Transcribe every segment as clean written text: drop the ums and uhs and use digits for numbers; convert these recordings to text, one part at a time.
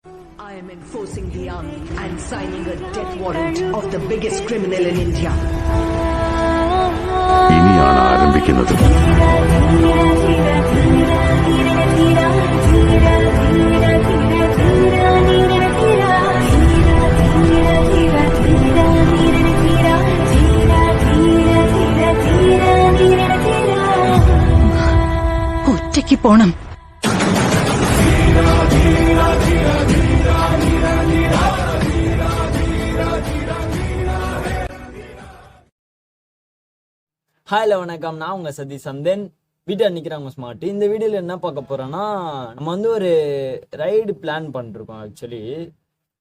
I am enforcing the army and signing a death warrant of the biggest criminal in India. ഇനിയാണ് ആരംഭിക്കുന്നത്. ഒറ്റയ്ക്ക് പോണം. Hi வணக்கம், நான் உங்கள் சதீஷ் சந்தன். வீட்டை நிற்கிறாங்க ஸ்மார்ட். இந்த வீடியோவில் என்ன பார்க்க போகிறோன்னா, நம்ம வந்து ஒரு ரைடு பிளான் பண்ணிருக்கோம். ஆக்சுவலி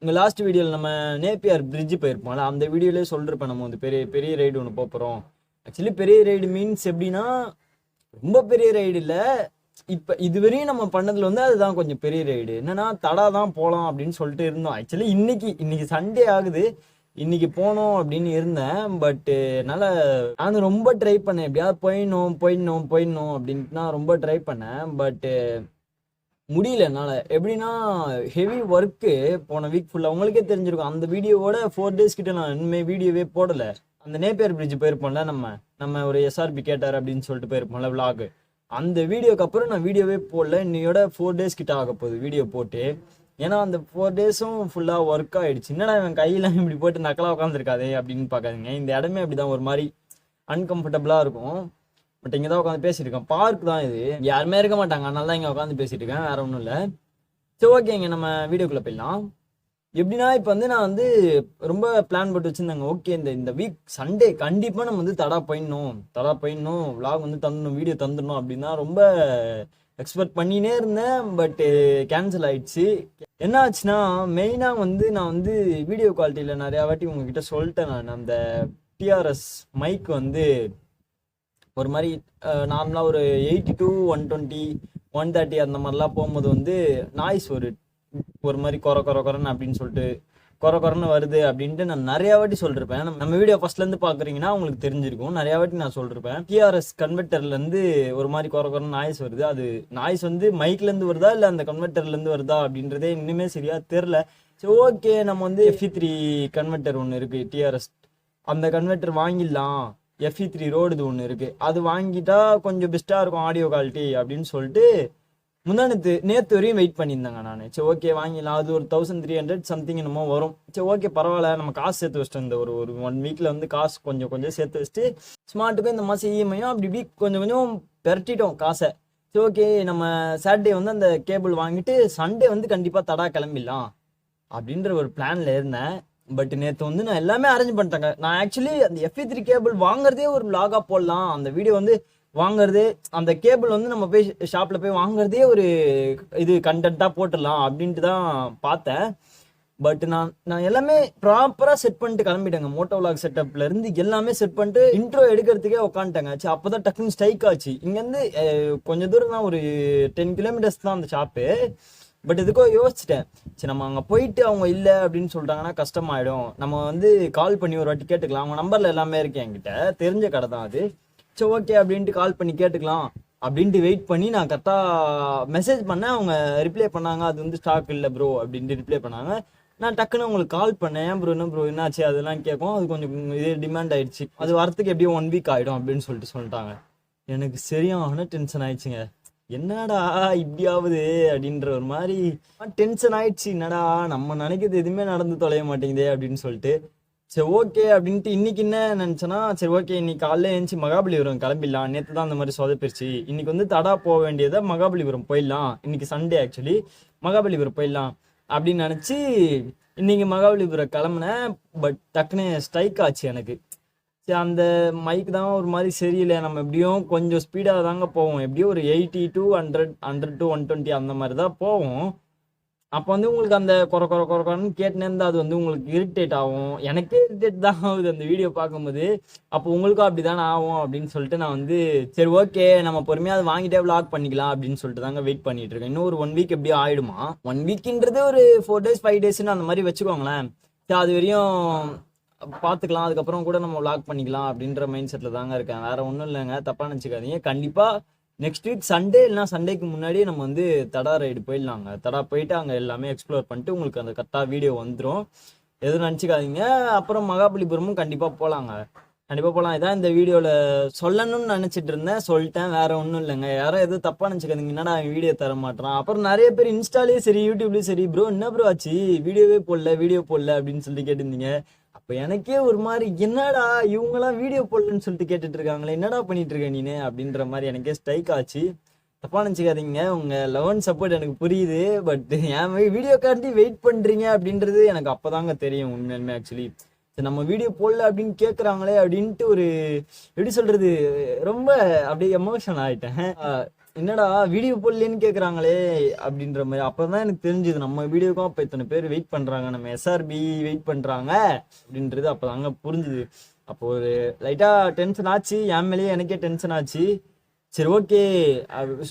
உங்கள் லாஸ்ட் வீடியோவில் நம்ம நேப்பியார் பிரிட்ஜு போயிருப்போம்ல, அந்த வீடியோலேயே சொல்லிருப்பேன் நம்ம வந்து பெரிய ரைடு ஒன்று போகிறோம். ஆக்சுவலி பெரிய ரைடு மீன்ஸ் எப்படின்னா, ரொம்ப பெரிய ரைடு இல்லை, இப்போ இதுவரையும் நம்ம பண்ணதில் வந்து அதுதான் கொஞ்சம் பெரிய ரைடு. என்னன்னா தடா தான் போகலாம் அப்படின்னு சொல்லிட்டு இருந்தோம். ஆக்சுவலி இன்னைக்கு சண்டே ஆகுது, இன்னைக்கு போனோம் அப்படின்னு இருந்தேன். பட்டு என்னால் நான் ரொம்ப ட்ரை பண்ணேன், எப்படியாவது போயிடணும் அப்படின்ட்டு நான் ரொம்ப ட்ரை பண்ணேன். பட்டு முடியல என்னால். எப்படின்னா ஹெவி ஒர்க்கு போன வீக் ஃபுல்லாக உங்களுக்கே தெரிஞ்சிருக்கும். அந்த வீடியோவோட 4 days கிட்ட நான் இனிமேல் வீடியோவே போடலை. அந்த நேப்பியர் பிரிட்ஜ் போயிருப்போம்ல, நம்ம ஒரு SRP கேட்டார் அப்படின்னு சொல்லிட்டு போயிருப்போம்ல விளாக், அந்த வீடியோக்கு அப்புறம் நான் வீடியோவே போடல. இன்னையோட 4 days கிட்ட ஆக போகுது வீடியோ போட்டு. ஏன்னா அந்த 4 daysம் ஃபுல்லாக ஒர்க் ஆகிடுச்சு. என்னடா இவன் கையெல்லாம் இப்படி போட்டு நக்கலாக உட்காந்துருக்காதே அப்படின்னு பார்க்காதீங்க. இந்த இடமே அப்படி தான் ஒரு மாதிரி அன்கம்ஃபர்டபுளாக இருக்கும். பட் இங்கே தான் உட்காந்து பேசியிருக்கேன். பார்க் தான் இது, யாருமே இருக்க மாட்டாங்க, அதனால தான் இங்கே உட்காந்து பேசிட்டு இருக்கேன், வேற ஒன்றும் இல்லை. சரி, ஓகே, இங்கே நம்ம வீடியோக்குள்ளே போயிடலாம். எப்படின்னா இப்போ வந்து நான் வந்து ரொம்ப பிளான் போட்டு வச்சுருந்தாங்க. ஓகே, இந்த வீக் சண்டே கண்டிப்பாக நம்ம வந்து தடா போயிடணும் விளாக் வந்து தந்துடணும், வீடியோ தந்துடணும் அப்படின்னு தான் ரொம்ப எக்ஸ்பெக்ட் பண்ணினே இருந்தேன். பட்டு கேன்சல் ஆயிடுச்சு. என்ன ஆச்சுன்னா, மெயினாக வந்து நான் வந்து வீடியோ குவாலிட்டியில் நிறையா வாட்டி உங்ககிட்ட சொல்லிட்டேன். நான் அந்த TRS மைக் வந்து ஒரு மாதிரி நார்மலாக ஒரு 82, 120, 130 அந்த மாதிரிலாம் போகும்போது வந்து நாய்ஸ் ஒரு மாதிரி குறன்னு அப்படின்னு சொல்லிட்டு குறன்னு வருது அப்படின்ட்டு நான் நிறையா வாட்டி சொல்லிருப்பேன். நம்ம வீடியோ ஃபர்ஸ்ட்லேருந்து பார்க்குறீங்கன்னா உங்களுக்கு தெரிஞ்சிருக்கும். நிறையா வாட்டி நான் சொல்லிருப்பேன். TRS கன்வெர்ட்டர்லேருந்து ஒரு மாதிரி குறன்னு நாய்ஸ் வருது. அது நாய்ஸ் வந்து மைக்லேருந்து வருதா இல்லை அந்த கன்வெர்ட்டர்லேருந்து வருதா அப்படின்றதே இன்னுமே சரியா தெரில. சரி, ஓகே, நம்ம வந்து FE3 கன்வெர்ட்டர் ஒன்று இருக்குது TRS, அந்த கன்வெர்ட்டர் வாங்கிடலாம். FE3 ரோடு ஒன்று இருக்குது, அது வாங்கிட்டா கொஞ்சம் பெஸ்ட்டாக இருக்கும் ஆடியோ குவாலிட்டி அப்படின்னு சொல்லிட்டு நேற்று வரையும் வெயிட் பண்ணியிருந்தாங்க நான். சரி, ஓகே, வாங்கிடலாம். அது ஒரு 1300 சம்திங் என்னமோ வரும். சரி, ஓகே, பரவாயில்ல, நம்ம காசு சேர்த்து வச்சிட்டோம். இந்த ஒரு 1 வீக்கில் வந்து காசு கொஞ்சம் சேர்த்து வச்சுட்டு ஸ்மார்ட்டுக்கும் இந்த மாதம் EMI அப்படி இப்படி கொஞ்சம் பெரட்டிட்டோம் காசை. சரி, ஓகே, நம்ம சாட்டர்டே வந்து அந்த கேபிள் வாங்கிட்டு சண்டே வந்து கண்டிப்பாக தடா கிளம்பிடலாம் அப்படின்ற ஒரு பிளானில் இருந்தேன். பட் நேற்று வந்து நான் எல்லாமே அரேஞ்ச் பண்ணிட்டேங்க. நான் ஆக்சுவலி அந்த FE3 கேபிள் வாங்குறதே ஒரு vlog-ஆ போடலாம், அந்த வீடியோ வந்து வாங்குறதே, அந்த கேபிள் வந்து நம்ம போய் ஷாப்பில் போய் வாங்குறதே ஒரு இது கண்டென்ட்டாக போட்டுடலாம் அப்படின்ட்டு தான் பார்த்தேன். பட் நான் எல்லாமே ப்ராப்பராக செட் பண்ணிட்டு கிளம்பிட்டேங்க. மோட்டோவ்லாக் செட்டப்ல இருந்து எல்லாமே செட் பண்ணிட்டு இன்ட்ரோ எடுக்கிறதுக்கே உட்காந்துட்டேங்க. சரி, அப்போ தான் டக்குன்னு ஸ்ட்ரைக் ஆச்சு. இங்கேருந்து கொஞ்சம் தூரம் தான், ஒரு 10 kilometers தான் அந்த ஷாப்பு. பட் இதுக்கோ யோசிச்சிட்டேன், சரி நம்ம அங்கே போயிட்டு அவங்க இல்லை அப்படின்னு சொல்லிட்டாங்கன்னா கஷ்டமாயிடும். நம்ம வந்து கால் பண்ணி ஒரு வாட்டி கேட்டுக்கலாம். அவங்க நம்பரில் எல்லாமே இருக்கு என்கிட்ட, தெரிஞ்ச கடை தான் அது. சரி, ஓகே அப்படின்ட்டு கால் பண்ணி கேட்டுக்கலாம் அப்படின்ட்டு வெயிட் பண்ணி நான் கரெக்டாக மெசேஜ் பண்ணேன். அவங்க ரிப்ளை பண்ணாங்க, அது வந்து ஸ்டாக் இல்லை ப்ரோ அப்படின்ட்டு ரிப்ளை பண்ணாங்க. நான் டக்குன்னு உங்களுக்கு கால் பண்ணேன், ப்ரோ என்னாச்சு அதெல்லாம் கேட்கும். அது கொஞ்சம் இது டிமாண்ட் ஆயிடுச்சு, அது வரத்துக்கு எப்படியும் 1 week ஆகிடும் அப்படின்னு சொல்லிட்டாங்க. எனக்கு சரியான டென்ஷன் ஆயிடுச்சுங்க. என்னடா இப்படியாவது அப்படின்ற ஒரு மாதிரி டென்ஷன் ஆயிடுச்சு. என்னடா நம்ம நினைக்கிறது எதுவுமே நடந்து தொலைய மாட்டேங்குதே அப்படின்னு சொல்லிட்டு, சரி ஓகே அப்படின்ட்டு இன்னைக்கு என்ன நினச்சேன்னா, சரி ஓகே இன்னைக்கு காலையில் எழுந்துச்சி மகாபலிபுரம் கிளம்பிடலாம். நேற்று தான் அந்த மாதிரி சொதப்பிருச்சு. இன்னைக்கு வந்து தடா போக வேண்டியதை மகாபலிபுரம் போயிடலாம். இன்னைக்கு சண்டே ஆக்சுவலி, மகாபலிபுரம் போயிடலாம் அப்படின்னு நினச்சி இன்னைக்கு மகாபலிபுரம் கிளம்புனேன். பட் டக்குன்னு ஸ்ட்ரைக் ஆச்சு எனக்கு. சரி, அந்த மைக் தான் ஒரு மாதிரி சரியில்லை. நம்ம எப்படியும் கொஞ்சம் ஸ்பீடாக தாங்க போவோம், எப்படியும் ஒரு 80 to 100 to 120 அந்த மாதிரி தான் போவோம். அப்போ வந்து உங்களுக்கு அந்த குறன்னு கேட்டுனே இருந்தால் அது வந்து உங்களுக்கு இரிட்டேட் ஆகும். எனக்கே இரிட்டேட் தான் ஆகுது அந்த வீடியோ பார்க்கும்போது. அப்போ உங்களுக்கும் அப்படி தானே ஆகும் அப்படின்னு சொல்லிட்டு நான் வந்து சரி ஓகே நம்ம பொறுமையாக அதை வாங்கிட்டே விளாக் பண்ணிக்கலாம் அப்படின்னு சொல்லிட்டு தாங்க வெயிட் பண்ணிட்டு இருக்கேன். இன்னும் ஒரு 1 week எப்படியோ ஆயிடுமா. 1 weekன்றது ஒரு 4 days 5 daysன்னு அந்த மாதிரி வச்சுக்கோங்களேன். சரி, அது வரையும் பார்த்துக்கலாம், அதுக்கப்புறம் கூட நம்ம விளாக் பண்ணிக்கலாம் அப்படின்ற மைண்ட் செட்டில் தாங்க இருக்கேன். வேற ஒன்றும் இல்லைங்க, தப்பாக நினச்சிக்காதீங்க. கண்டிப்பாக நெக்ஸ்ட் வீக் சண்டே இல்லைனா சண்டேக்கு முன்னாடி நம்ம வந்து தடா ரைடு போயிடலாங்க. தடா போயிட்டு அங்கே எல்லாமே எக்ஸ்ப்ளோர் பண்ணிட்டு உங்களுக்கு அந்த கரெக்டாக வீடியோ வந்துடும், எதுவும் நினச்சிக்காதீங்க. அப்புறம் மகாபலிபுரமும் கண்டிப்பாக போகலாங்க, கண்டிப்பாக போகலாம். இதான் இந்த வீடியோவில் சொல்லணும்னு நினச்சிட்டு இருந்தேன், சொல்லிட்டேன். வேற ஒன்றும் இல்லைங்க, யாரும் எதுவும் தப்பாக நினச்சிக்காதீங்க. என்னடா அவன் வீடியோ தர மாட்டான். அப்புறம் நிறைய பேர் இன்ஸ்டாலேயும் சரி யூடியூப்லேயும் சரி ப்ரோ என்ன ப்ரோ ஆச்சு வீடியோ போடல அப்படின்னு சொல்லிட்டு கேட்டிருந்தீங்க. அப்போ எனக்கே ஒரு மாதிரி என்னடா இவங்கெல்லாம் வீடியோ போடலன்னு சொல்லிட்டு கேட்டுட்டு இருக்காங்களே, என்னடா பண்ணிட்டு இருக்க நீனு அப்படின்ற மாதிரி எனக்கே ஸ்ட்ரைக் ஆச்சு. தப்பாக நினச்சிக்காதீங்க, உங்கள் லவ் அண்ட் சப்போர்ட் எனக்கு புரியுது. பட் என் வீடியோக்காண்டி வெயிட் பண்ணுறீங்க அப்படின்றது எனக்கு அப்போதாங்க தெரியும் உண்மையுமே. ஆக்சுவலி நம்ம வீடியோ போடல அப்படின்னு கேட்குறாங்களே அப்படின்ட்டு ஒரு எப்படி சொல்றது, ரொம்ப அப்படியே எமோஷன் ஆகிட்டேன். என்னடா வீடியோ போடலன்னு கேட்குறாங்களே அப்படின்ற மாதிரி. அப்போ தான் எனக்கு தெரிஞ்சுது நம்ம வீடியோக்கும் அப்போ இத்தனை பேர் வெயிட் பண்ணுறாங்க, நம்ம SRB வெயிட் பண்ணுறாங்க அப்படின்றது அப்போ தாங்க புரிஞ்சுது. அப்போ ஒரு லைட்டாக டென்ஷன் ஆச்சு, என் மேலேயே எனக்கே டென்ஷன் ஆச்சு. சரி ஓகே,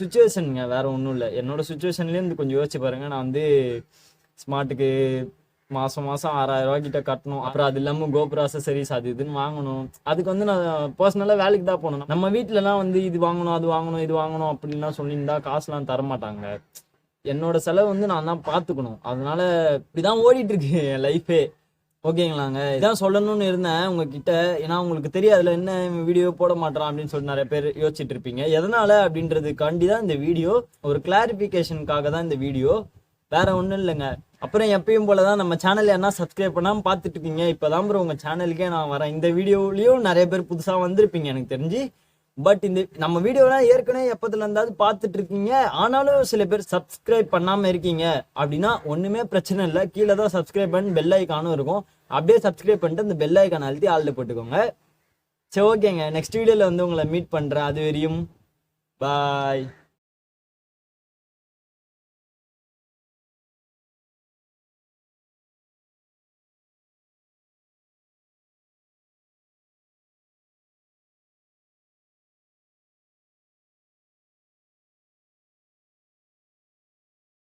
சுச்சுவேஷனுங்க, வேற ஒன்றும் இல்லை. என்னோட சுச்சுவேஷன்லேருந்து கொஞ்சம் யோசிச்சு பாருங்க. நான் வந்து ஸ்மார்ட்டுக்கு மாதம் 6,000 ரூபா கிட்ட கட்டணும். அப்புறம் அது இல்லாமல் கோபுர அசசரிஸ் அது இதுன்னு வாங்கணும். அதுக்கு வந்து நான் பர்சனலாக வேலைக்கு தான் போகணும். நம்ம வீட்டிலலாம் வந்து இது வாங்கணும் அது வாங்கணும் இது வாங்கணும் அப்படின்லாம் சொல்லியிருந்தா காசுலாம் தரமாட்டாங்க. என்னோட செலவு வந்து நான் தான் பார்த்துக்கணும். அதனால இப்படிதான் ஓடிட்டு இருக்கு என் லைஃபே. ஓகேங்களாங்க, இதான் சொல்லணும்னு இருந்தேன் உங்ககிட்ட. ஏன்னா உங்களுக்கு தெரியாதுல என்ன வீடியோ போட மாட்டான் அப்படின்னு சொல்லிட்டு நிறைய பேர் யோசிச்சுட்டு இருப்பீங்க. எதனால அப்படின்றதுக்காண்டி தான் இந்த வீடியோ, ஒரு கிளாரிஃபிகேஷனுக்காக தான் இந்த வீடியோ, வேற ஒன்றும் இல்லைங்க. அப்புறம் எப்பயும் போல தான் நம்ம சேனல் என்ன சப்ஸ்கிரைப் பண்ணாமல் பார்த்துட்டு இருக்கீங்க. இப்போதான் ப்ரோ உங்கள் சேனலுக்கே நான் வரேன். இந்த வீடியோலையும் நிறைய பேர் புதுசாக வந்திருப்பீங்க எனக்கு தெரிஞ்சு. பட் இந்த நம்ம வீடியோலாம் ஏற்கனவே எப்போதுல இருந்தாவது பார்த்துட்டு இருக்கீங்க. ஆனாலும் சில பேர் சப்ஸ்கிரைப் பண்ணாமல் இருக்கீங்க அப்படின்னா ஒன்றுமே பிரச்சனை இல்லை. கீழே தான் சப்ஸ்கிரைப் பண்ணி பெல் ஐக்கானும் இருக்கும். அப்படியே சப்ஸ்கிரைப் பண்ணிட்டு அந்த பெல் ஐக்கான் அழுத்தி ஆளில் போட்டுக்கோங்க. சரி ஓகேங்க, நெக்ஸ்ட் வீடியோவில் வந்து உங்களை மீட் பண்ணுறேன். அது வரையும் பாய்.